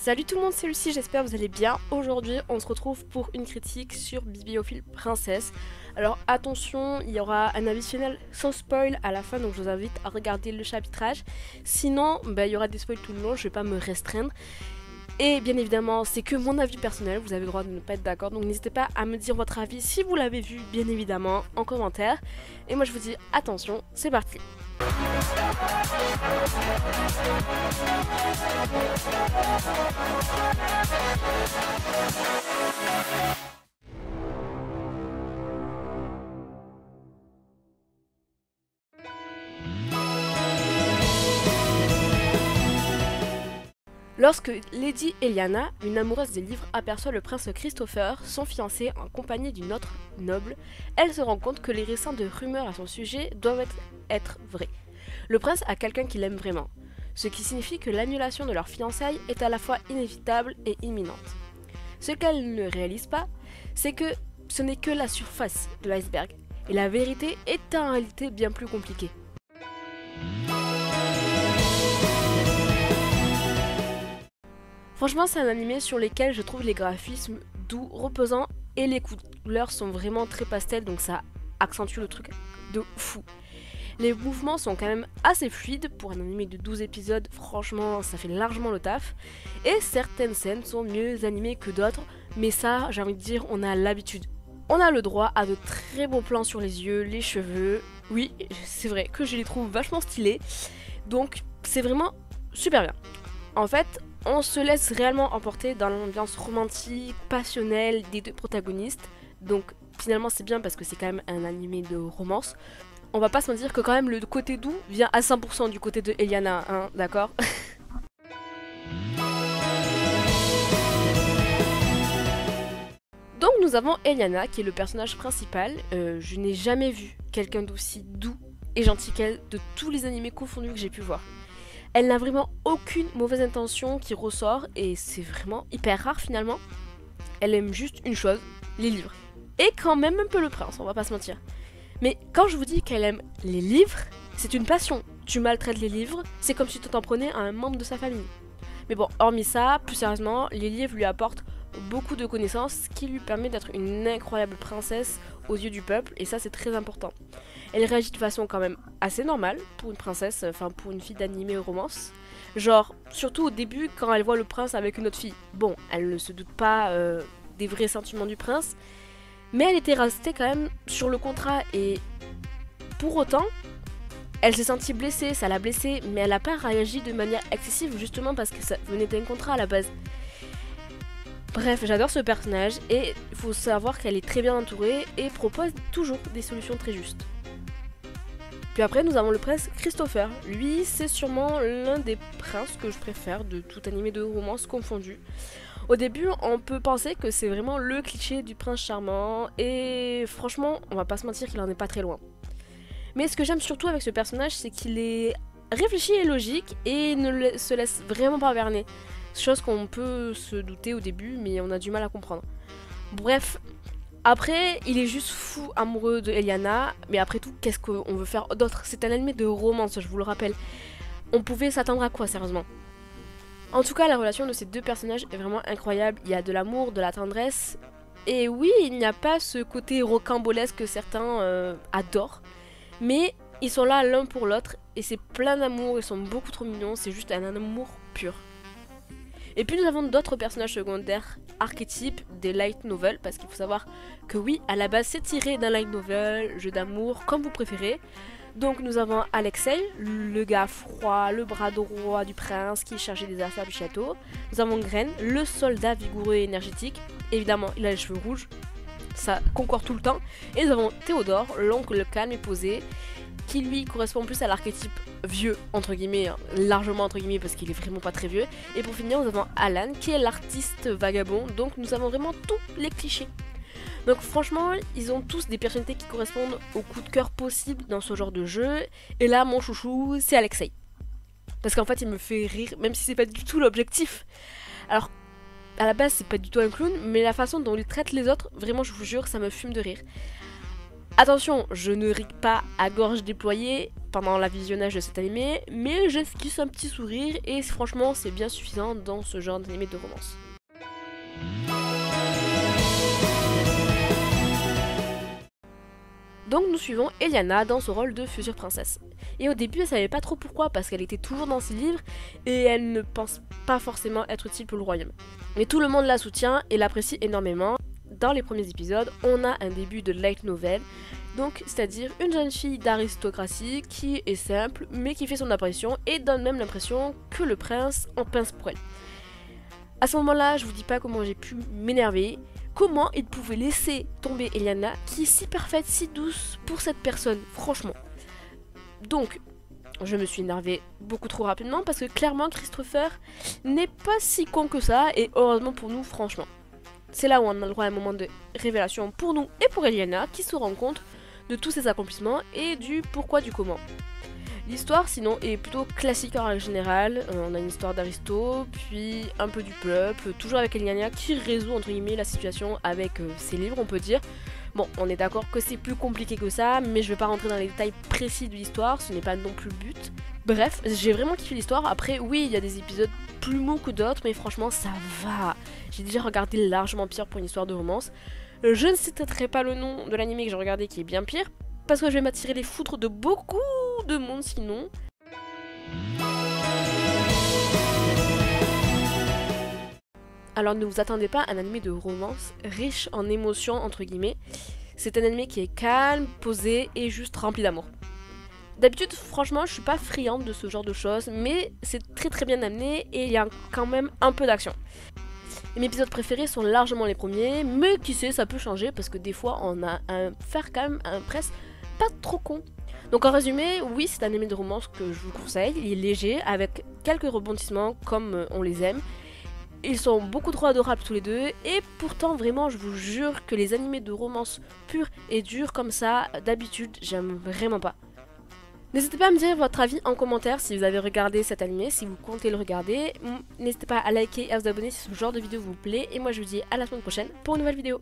Salut tout le monde, c'est Lucie, j'espère que vous allez bien. Aujourd'hui, on se retrouve pour une critique sur Bibliophile Princesse. Alors attention, il y aura un additionnel sans spoil à la fin, donc je vous invite à regarder le chapitrage. Sinon, il y aura des spoils tout le long, je vais pas me restreindre. Et bien évidemment, c'est que mon avis personnel, vous avez le droit de ne pas être d'accord, donc n'hésitez pas à me dire votre avis si vous l'avez vu, bien évidemment, en commentaire. Et moi je vous dis attention, c'est parti. Lorsque Lady Eliana, une amoureuse des livres, aperçoit le prince Christopher, son fiancé, en compagnie d'une autre noble, elle se rend compte que les récents de rumeurs à son sujet doivent être vrais. Le prince a quelqu'un qu'il aime vraiment, ce qui signifie que l'annulation de leur fiançailles est à la fois inévitable et imminente. Ce qu'elle ne réalise pas, c'est que ce n'est que la surface de l'iceberg, et la vérité est en réalité bien plus compliquée. Franchement, c'est un animé sur lequel je trouve les graphismes doux, reposants et les couleurs sont vraiment très pastel, donc ça accentue le truc de fou. Les mouvements sont quand même assez fluides pour un animé de 12 épisodes, franchement ça fait largement le taf. Et certaines scènes sont mieux animées que d'autres, mais ça, j'ai envie de dire, on a l'habitude. On a le droit à de très beaux plans sur les yeux, les cheveux. Oui, c'est vrai que je les trouve vachement stylés, donc c'est vraiment super bien. En fait, on se laisse réellement emporter dans l'ambiance romantique, passionnelle des deux protagonistes. Donc finalement c'est bien parce que c'est quand même un animé de romance. On va pas se mentir que quand même le côté doux vient à 100% du côté de Eliana, hein, d'accord? Donc nous avons Eliana qui est le personnage principal. Je n'ai jamais vu quelqu'un d'aussi doux et gentil qu'elle de tous les animés confondus que j'ai pu voir. Elle n'a vraiment aucune mauvaise intention qui ressort et c'est vraiment hyper rare finalement. Elle aime juste une chose, les livres. Et quand même un peu le prince, on va pas se mentir. Mais quand je vous dis qu'elle aime les livres, c'est une passion. Tu maltraites les livres, c'est comme si tu t'en prenais à un membre de sa famille. Mais bon, hormis ça, plus sérieusement, les livres lui apportent beaucoup de connaissances, ce qui lui permet d'être une incroyable princesse aux yeux du peuple, et ça c'est très important. Elle réagit de façon quand même assez normale pour une princesse, enfin pour une fille d'animé romance. Genre, surtout au début quand elle voit le prince avec une autre fille. Bon, elle ne se doute pas des vrais sentiments du prince, mais elle était restée quand même sur le contrat et pour autant, elle s'est sentie blessée, ça l'a blessée, mais elle n'a pas réagi de manière excessive justement parce que ça venait d'un contrat à la base. Bref, j'adore ce personnage et il faut savoir qu'elle est très bien entourée et propose toujours des solutions très justes. Puis après, nous avons le prince Christopher. Lui, c'est sûrement l'un des princes que je préfère de tout animé de romance confondu. Au début, on peut penser que c'est vraiment le cliché du prince charmant et franchement, on va pas se mentir qu'il en est pas très loin. Mais ce que j'aime surtout avec ce personnage, c'est qu'il est réfléchi et logique et ne se laisse vraiment pas berner. Chose qu'on peut se douter au début, mais on a du mal à comprendre. Bref, après, il est juste fou amoureux de Eliana, mais après tout, qu'est-ce qu'on veut faire d'autre? C'est un animé de romance, je vous le rappelle. On pouvait s'attendre à quoi, sérieusement? En tout cas, la relation de ces deux personnages est vraiment incroyable. Il y a de l'amour, de la tendresse, et oui, il n'y a pas ce côté rocambolesque que certains adorent, mais ils sont là l'un pour l'autre, et c'est plein d'amour, ils sont beaucoup trop mignons, c'est juste un amour pur. Et puis nous avons d'autres personnages secondaires archétypes des light novels, parce qu'il faut savoir que oui, à la base c'est tiré d'un light novel, jeu d'amour, comme vous préférez. Donc nous avons Alexei, le gars froid, le bras droit du prince qui est chargé des affaires du château. Nous avons Gren, le soldat vigoureux et énergétique, évidemment il a les cheveux rouges, ça concorde tout le temps. Et nous avons Théodore, l'oncle calme et posé, qui lui correspond plus à l'archétype vieux, entre guillemets, hein, largement entre guillemets parce qu'il est vraiment pas très vieux. Et pour finir, nous avons Alan qui est l'artiste vagabond, donc nous avons vraiment tous les clichés. Donc franchement, ils ont tous des personnalités qui correspondent au coup de cœur possible dans ce genre de jeu. Et là, mon chouchou, c'est Alexei. Parce qu'en fait, il me fait rire, même si c'est pas du tout l'objectif. Alors, à la base, c'est pas du tout un clown, mais la façon dont il traite les autres, vraiment, je vous jure, ça me fume de rire. Attention, je ne ris pas à gorge déployée pendant la visionnage de cet animé, mais j'esquisse un petit sourire et franchement c'est bien suffisant dans ce genre d'animé de romance. Donc nous suivons Eliana dans son rôle de future princesse. Et au début elle savait pas trop pourquoi parce qu'elle était toujours dans ses livres et elle ne pense pas forcément être utile pour le royaume. Mais tout le monde la soutient et l'apprécie énormément. Dans les premiers épisodes, on a un début de light novel, donc c'est-à-dire une jeune fille d'aristocratie qui est simple mais qui fait son apparition et donne même l'impression que le prince en pince pour elle. À ce moment-là, je vous dis pas comment j'ai pu m'énerver. Comment il pouvait laisser tomber Eliana, qui est si parfaite, si douce pour cette personne, franchement. Donc, je me suis énervée beaucoup trop rapidement parce que clairement Christopher n'est pas si con que ça et heureusement pour nous, franchement. C'est là où on a le droit à un moment de révélation pour nous et pour Eliana qui se rend compte de tous ses accomplissements et du pourquoi du comment. L'histoire sinon est plutôt classique en règle générale, on a une histoire d'Aristo, puis un peu du peuple, toujours avec Eliana qui résout entre guillemets la situation avec ses livres on peut dire. Bon, on est d'accord que c'est plus compliqué que ça, mais je vais pas rentrer dans les détails précis de l'histoire, ce n'est pas non plus le but. Bref, j'ai vraiment kiffé l'histoire, après oui il y a des épisodes plus mous que d'autres, mais franchement ça va. J'ai déjà regardé largement pire pour une histoire de romance. Je ne citerai pas le nom de l'anime que j'ai regardé qui est bien pire, parce que je vais m'attirer les foudres de beaucoup de monde sinon. Alors ne vous attendez pas à un anime de romance riche en émotions entre guillemets. C'est un anime qui est calme, posé et juste rempli d'amour. D'habitude franchement je suis pas friande de ce genre de choses, mais c'est très bien amené et il y a quand même un peu d'action. Mes épisodes préférés sont largement les premiers, mais qui sait ça peut changer parce que des fois on a faire quand même un press pas trop con. Donc en résumé, oui c'est un anime de romance que je vous conseille, il est léger avec quelques rebondissements comme on les aime. Ils sont beaucoup trop adorables tous les deux et pourtant vraiment je vous jure que les animés de romance purs et durs comme ça, d'habitude j'aime vraiment pas. N'hésitez pas à me dire votre avis en commentaire si vous avez regardé cet animé, si vous comptez le regarder. N'hésitez pas à liker et à vous abonner si ce genre de vidéo vous plaît et moi je vous dis à la semaine prochaine pour une nouvelle vidéo.